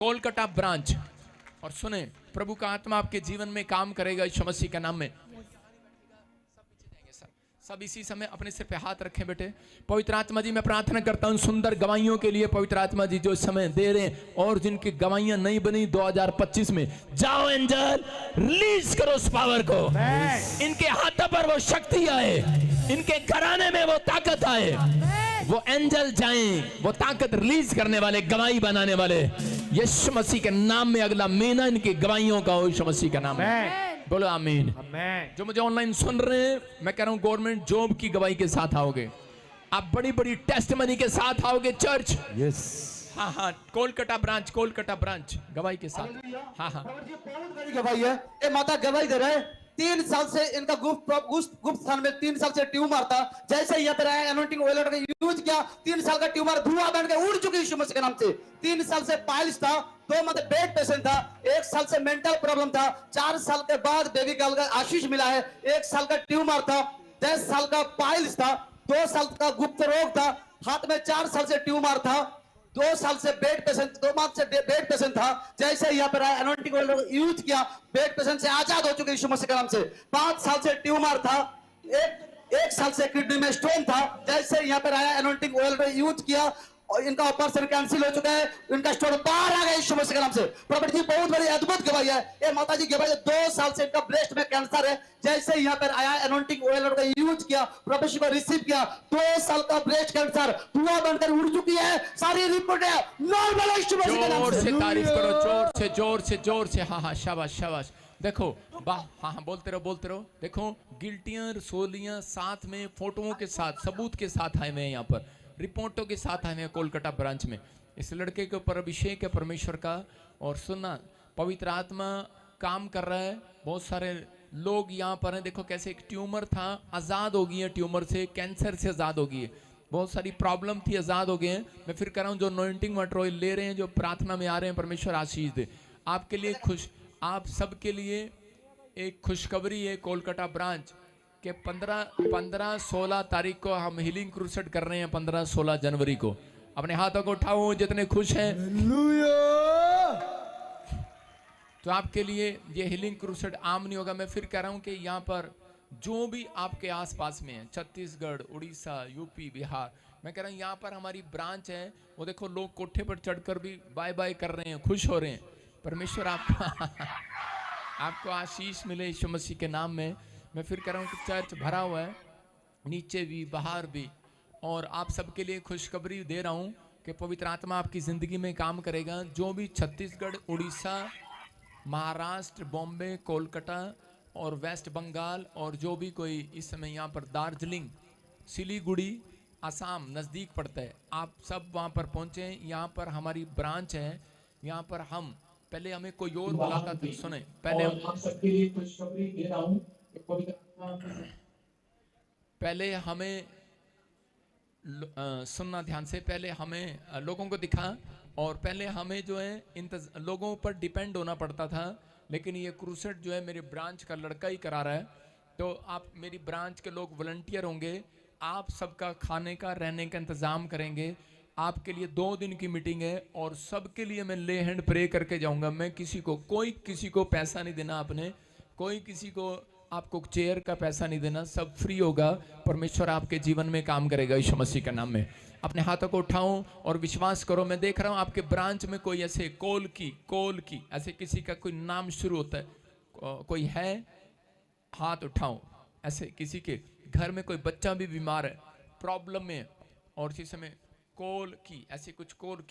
Kolkata branch. और सुने, प्रभु का आत्मा आपके जीवन में काम करेगा यीशु मसीह के नाम में। सब इसी समय अपने सिर पे हाथ रखें बेटे। पवित्र आत्मा जी मैं प्रार्थना करता हूं सुंदर गवाहियों के लिए। पवित्र आत्मा जी जो समय दे रहे हैं और जिनकी गवाहियां नहीं बनी 2025 में, जाओ एंजल रिलीज करो उस पावर को। इनके हाथों पर वो शक्ति आए, इनके घराने में वो ताकत आए, वो एंजल जाएं, वो ताकत रिलीज करने वाले, गवाही बनाने वाले यीशु मसीह के नाम में। अगला महीना इनकी गवाहियों का हो यीशु मसीह का नाम है। बोलो आमीन। जो मुझे ऑनलाइन सुन रहे हैं, मैं कह रहा हूं गवर्नमेंट जॉब की गवाही के साथ आओगे, आप बड़ी बड़ी टेस्टमनी के साथ आओगे चर्च। यस, हाँ हाँ, कोलकाता ब्रांच गवाही के साथ। हाँ हाँ, बहुत बड़ी गवाही है। ये माता गवाही दे रहे हैं 3 साल से इनका गुप्त स्थान में 3 साल से ट्यूमर था। जैसे यहाँ पे रहा एनोइंटिंग ऑयल का यूज किया, 3 साल का ट्यूमर धुआं बन के उड़ चुकी यीशु मसीह के नाम से। 3 साल से पाइल्स था, 2 मतलब बेड पेशेंट था, 1 साल से मेंटल प्रॉब्लम था, 4 साल के बाद बेबी गर्ल का आशीष मिला है, 1 साल का ट्यूमर था, 10 साल का पाइल्स था, 2 साल का गुप्त रोग था, हाथ में 4 साल से ट्यूमर था, 2 साल से बेड पेशेंट, 2 माह से बेड पेशेंट था। जैसे यहाँ पर एनोइंटिंग ऑयल यूज किया, बेड पेशेंट से आजाद हो चुके यीशु मसीह के नाम से। 5 साल से ट्यूमर था, एक साल से किडनी में स्टोन था। जैसे यहाँ पर आया एनोइंटिंग ऑयल यूज किया और इनका ऑपरेशन कैंसिल हो चुका है, इनका स्टोन बाहर आ गया यीशु मसीह के नाम से। प्रॉफिट जी बहुत बड़ी अद्भुत गवाही है। ये माता जी गवाही 2 साल से इनका ब्रेस्ट में कैंसर है। जैसे यहाँ पर आया एनोइंटिंग ऑयल का यूज किया, प्रॉफिट को रिसीव किया, 2 साल का ब्रेस्ट कैंसर धुआं बनकर उड़ चुकी है, सारी रिपोर्ट है नॉर्मल यीशु मसीह के नाम जोर से। से तारीफ करो, जोर से। हाँ हाँ, शाबाश। देखो हाँ, बोलते रहो। देखो गिल्टियां रसोलियां साथ में, फोटोओं के साथ, सबूत के साथ आए हुए हैं, यहाँ पर रिपोर्टों के साथ आए हुए हैं कोलकाता ब्रांच में। इस लड़के के ऊपर अभिषेक है परमेश्वर का। और सुनना, पवित्र आत्मा काम कर रहा है। बहुत सारे लोग यहाँ पर हैं। देखो कैसे एक ट्यूमर था, आज़ाद हो गई है, ट्यूमर से, कैंसर से आज़ाद हो गई है, बहुत सारी प्रॉब्लम थी, आज़ाद हो गए हैं। मैं फिर कह रहा हूँ जो अनॉइंटिंग वाटर ऑयल ले रहे हैं, जो प्रार्थना में आ रहे हैं, परमेश्वर आशीष दे आपके लिए। आप सबके लिए एक खुशखबरी है। कोलकाता ब्रांच के 15-16 तारीख को हम हीलिंग क्रूसेड कर रहे हैं। 15-16 जनवरी को अपने हाथों को उठाओ जितने खुश हैं। तो आपके लिए ये हीलिंग क्रूसेड आम नहीं होगा। मैं फिर कह रहा हूं कि यहाँ पर जो भी आपके आसपास में है, छत्तीसगढ़, उड़ीसा, यूपी, बिहार, मैं कह रहा हूँ यहाँ पर हमारी ब्रांच है। वो देखो लोग कोठे पर चढ़कर भी बाय बाय कर रहे हैं, खुश हो रहे हैं। परमेश्वर आपको आशीष मिले यीशु मसीह के नाम में। मैं फिर कह रहा हूँ कि चर्च भरा हुआ है, नीचे भी बाहर भी। और आप सबके लिए खुशखबरी दे रहा हूँ कि पवित्र आत्मा आपकी ज़िंदगी में काम करेगा। जो भी छत्तीसगढ़, उड़ीसा, महाराष्ट्र, बॉम्बे, कोलकाता और वेस्ट बंगाल, और जो भी कोई इस समय यहाँ पर दार्जिलिंग, सिलीगुड़ी, असम नज़दीक पड़ता है, आप सब वहाँ पर पहुँचे। यहाँ पर हमारी ब्रांच है। यहाँ पर हम पहले हमें कोई और बुलाता था, सुने पहले हम सबके लिए खुशखबरी दे रहा हूँ। पहले हमें सुनना ध्यान से, पहले हमें लोगों को दिखा और पहले हमें जो है लोगों पर डिपेंड होना पड़ता था। लेकिन ये क्रूसेड जो है मेरे ब्रांच का लड़का ही करा रहा है। तो आप मेरी ब्रांच के लोग वॉलंटियर होंगे, आप सबका खाने का, रहने का इंतज़ाम करेंगे। आपके लिए 2 दिन की मीटिंग है और सबके लिए मैं ले हैंड प्रे करके जाऊंगा। मैं कोई किसी को पैसा नहीं देना, आपने कोई किसी को आपको चेयर का पैसा नहीं देना, सब फ्री होगा। परमेश्वर आपके जीवन में काम करेगा यीशु मसीह के नाम में। अपने हाथों को उठाओ और विश्वास करो। मैं देख रहा हूँ आपके ब्रांच में कोई ऐसे कोल की ऐसे किसी का कोई नाम शुरू होता है, कोई है, हाथ उठाओ। ऐसे किसी के घर में कोई बच्चा भी बीमार है, प्रॉब्लम में, और इसी समय कोल की, ऐसे कुछ कोड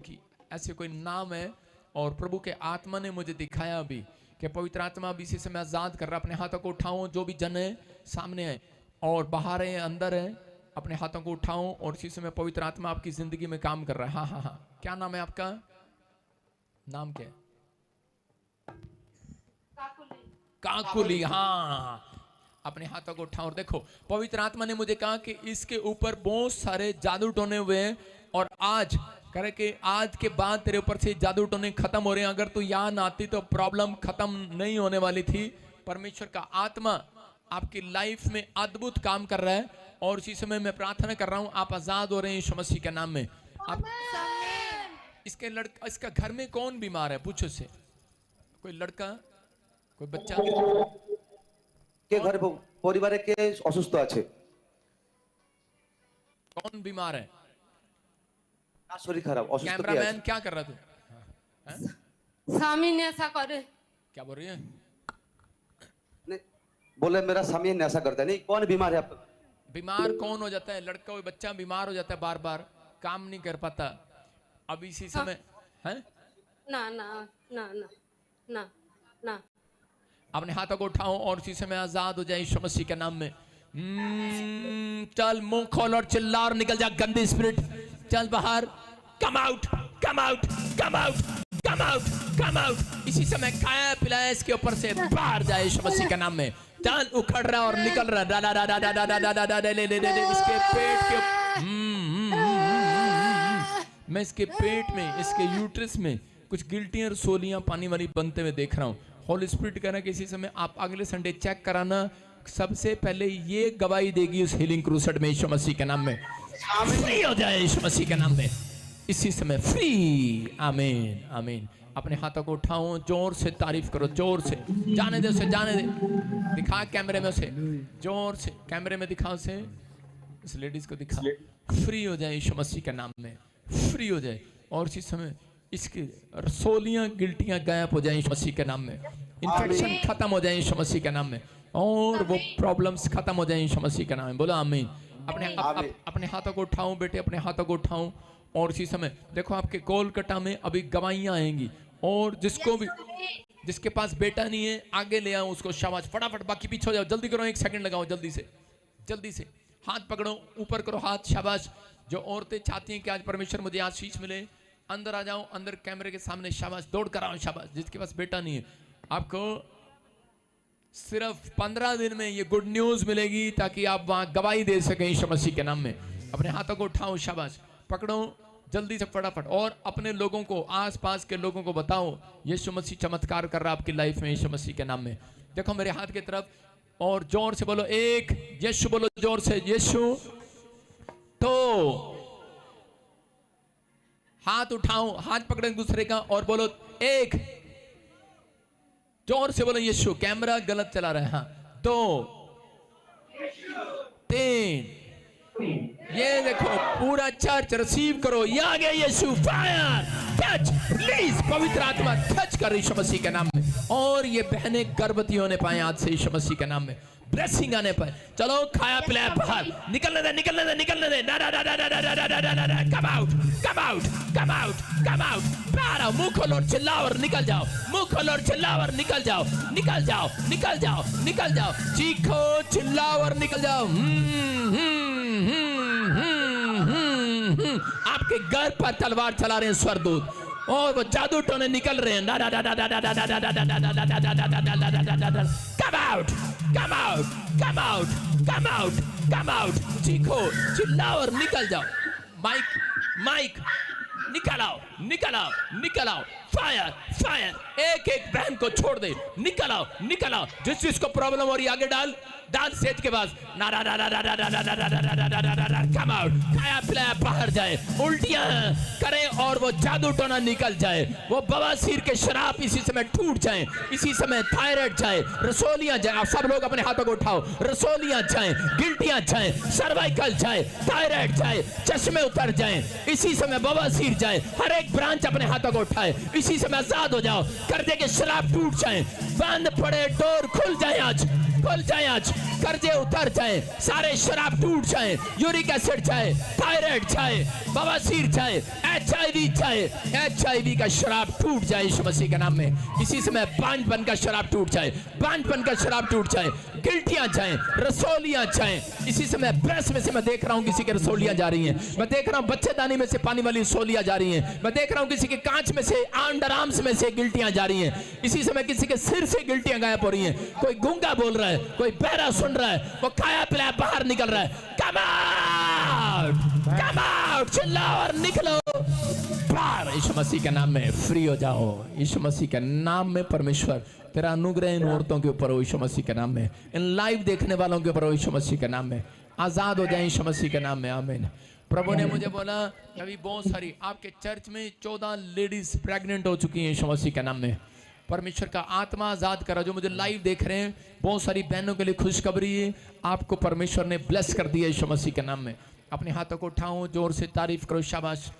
की ऐसे कोई नाम है। और प्रभु के आत्मा ने मुझे दिखाया अभी कि पवित्र आत्मा अभी इसी समय आजाद कर रहा। अपने हाथों को उठाओ, जो भी जन है सामने है और बाहर है, अंदर है, अपने हाथों को उठाओ। और इसी समय पवित्र आत्मा आपकी जिंदगी में काम कर रहा है। हाँ, क्या नाम है आपका? नाम क्या है? काकुली। हाँ, अपने हाथों को उठाओ और देखो, पवित्र आत्मा ने मुझे कहा कि इसके ऊपर बहुत सारे जादू टोने हुए हैं। और आज करे कि आज के बाद तेरे ऊपर से जादू टोने खत्म हो रहे हैं। अगर तू यहाँ ना आती तो प्रॉब्लम खत्म नहीं होने वाली थी। परमेश्वर का आत्मा आपकी लाइफ में अद्भुत काम कर रहा है। और इसी समय मैं प्रार्थना कर रहा हूँ, आप आजाद हो रहे हैं यीशु मसीह के नाम में। आप इसके लड़का, इसका घर में कौन बीमार है? पूछो से, कोई लड़का, कोई बच्चा? কে ঘরে পরিবারে কে অসুস্থ আছে? कौन बीमार है? কার শরীর খারাপ, অসুস্থ কে আছে? कैमरामैन क्या कर रहा तू? हैं? स्वामी ने ऐसा करे। क्या बोल रही है? नहीं, बोले मेरा स्वामी नशा करता है। नहीं, कौन बीमार है आपका? बीमार कौन हो जाता है? लड़का कोई बच्चा बीमार हो जाता है, बार बार काम नहीं कर पाता। अब इसी समय है ना ना ना ना ना ना, अपने हाथों को उठाओ और इसी समय आजाद हो जाए यीशु मसीह के नाम में। चल मुंह खोल और चिल्ला और निकल जा गंदी स्पिरिट, चल बाहर। कम out, come out, come out, come out, come out. इसी समय खाया पिलाया इसके ऊपर से बाहर जाए यीशु मसीह के नाम में। चल उखड़ रहा और निकल रहा, डा डा डा डा डा डा डा डा डा इसके पेट के, मैं इसके पेट में, इसके यूट्रस में कुछ गिल्टियां और सोलियां पानी वाली बनते हुए देख रहा हूँ। होली स्पिरिट कहना कि इसी समय आप अगले संडे चेक कराना, सबसे पहले ये गवाही देगी उस हीलिंग क्रूसेड में यीशु मसीह के नाम में। फ्री हो जाए यीशु मसीह के नाम में इसी समय, फ्री। आमीन, आमीन। अपने हाथों को उठाओ, जोर से तारीफ करो, जोर से। जाने दे उसे, जाने दे। दिखा कैमरे में उसे, जोर से कैमरे में दिखा उसे, इस लेडीज को दिखा। फ्री हो जाए यीशु मसीह के नाम में, फ्री हो जाए। और इसी समय इसकी रसोलियां गिल्टियां गायब हो जाए यीशु मसीह के नाम में। इन्फेक्शन खत्म हो जाए यीशु मसीह के नाम में, और वो प्रॉब्लम्स खत्म हो जाए यीशु मसीह के नाम में। बोलो आमीन। अपने हाथों को उठाऊं बेटे, अपने हाथों को उठाऊं। और इसी समय देखो आपके कोलकाता में अभी गवाहियां आएंगी, और जिसको भी, जिसके पास बेटा नहीं है आगे ले आओ उसको, शाबाश। फटाफट, बाकी पीछे हो जाओ, जल्दी करो, 1 सेकंड लगाओ, जल्दी से, जल्दी से। हाथ पकड़ो, ऊपर करो हाथ, शाबाश। जो औरतें चाहती हैं कि आज परमेश्वर मुझे आशीष मिले, अंदर आ जाओ, अंदर कैमरे के सामने, शाबाश। दौड़ कर आओ, शाबाश। जिसके पास बेटा नहीं है, आपको सिर्फ 15 दिन में ये गुड न्यूज मिलेगी, ताकि आप वहां गवाही दे सकें यीशु मसीह के नाम में। अपने हाथों को उठाओ, शाबाश, पकड़ो जल्दी से, फटाफट। और अपने लोगों को, आसपास के लोगों को बताओ यीशु मसीह चमत्कार कर रहा है आपकी लाइफ में यीशु मसीह के नाम में। देखो मेरे हाथ की तरफ, और जोर से बोलो, एक यीशु बोलो, जोर से यीशु। तो हाथ उठाओ, हाथ पकड़े दूसरे का, और बोलो एक, जोर से बोलो यीशु। कैमरा गलत चला रहा है। हाँ, 2 3, ये देखो पूरा चर्च रिसीव करो, ये आ गया यीशु। फायर, टच, रिलीज, पवित्र आत्मा टच कर यीशु मसीह के नाम में। और ये बहनें गर्भवती होने पाए आज से यीशु मसीह के नाम में, ब्लेसिंग आने पर। चलो खाया पिलाया बाहर, निकलने दे, निकलने दे, निकलने दे। Come out, come out, come out, come out. बाहर आओ, मुंह खोलो और चिल्लाओ और निकल जाओ, मुंह खोलो और चिल्लाओ और निकल जाओ, निकल जाओ, निकल जाओ, निकल जाओ। चीखो, चिल्लाओ और निकल जाओ। आपके घर पर तलवार चला रहे हैं स्वरदूत, और वो जादू टोने निकल रहे हैं। Come out, come out, come out, come out, come out. चीखो, चिल्लाओ और निकल जाओ। माइक, माइक निकल आओ, निकल आओ, निकल आओ। फायर, फायर, एक एक बहन को छोड़ दे, निकल आओ, निकल आओ। जिस चीज को प्रॉब्लम हो रही है आगे डाल, डाल स्टेज के पास। कम आउट, खाया पिलाया बाहर जाए, उल्टियां करे और वो जादू टोना निकल जाए। वो बवासीर के शराब इसी समय टूट जाए, इसी समय थायराइड जाए, रसोलियां जाए। आप सब लोग अपने हाथों को उठाओ, रसोलियां जाए, गिल्टियां जाए, सर्वाइकल जाए, थायराइड जाए, चश्मे उतर जाए, इसी समय बवासीर जाए। हर एक ब्रांच अपने हाथों को उठाए, इसी समय आजाद हो जाओ। कर्जे के शराब टूट जाए, बंद पड़े डोर खुल जाए, आज खुल जाए, आज कर्जे उतर जाए, सारे शराब टूट जाए, यूरिक एसिड जाए, थायराइड जाए, बवासीर जाए, HIV जाए, HIV का शराब टूट जाए यीशु मसीह के नाम में। इसी समय बांझपन का शराब टूट जाए, बांझपन का शराब टूट जाए, गिल्टियां जाए, रसोलियां जाए। इसी समय ब्रेस्ट में से मैं देख रहा हूं किसी के रसोलियां जा रही हैं, मैं देख रहा हूं बच्चेदानी में से पानी वाली रसोलियां जा रही हैं, मैं देख रहा हूं किसी के कांच में से, अंडर आर्म्स में से गिल्टियां जा रही हैं। इसी समय किसी के सिर से गिल्टियां गायब हो रही हैं। कोई गूंगा बोल रहा है, कोई बहरा सुन रहा है, वो खाया पिलाया बाहर निकल रहा है। कम आउट, कम आउट, चिल्लाओ और निकलो बाहर यीशु मसीह के नाम में। फ्री हो जाओ यीशु मसीह के नाम में। परमेश्वर तेरा अनुग्रह इन औरतों के ऊपर हो यीशु मसीह के नाम में, इन लाइव देखने वालों के ऊपर हो यीशु मसीह के नाम में। आजाद हो जाए यीशु मसीह के नाम में। आमीन। प्रभु ने मुझे बोला अभी बहुत सारी आपके चर्च में 14 लेडीज प्रेग्नेंट हो चुकी हैं यीशु मसीह के नाम में। परमेश्वर का आत्मा आजाद करा। जो मुझे लाइव देख रहे हैं, बहुत सारी बहनों के लिए खुशखबरी है, आपको परमेश्वर ने ब्लेस कर दिया यीशु मसीह के नाम में। अपने हाथों को उठाओ, जोर से तारीफ करो, शाबाश।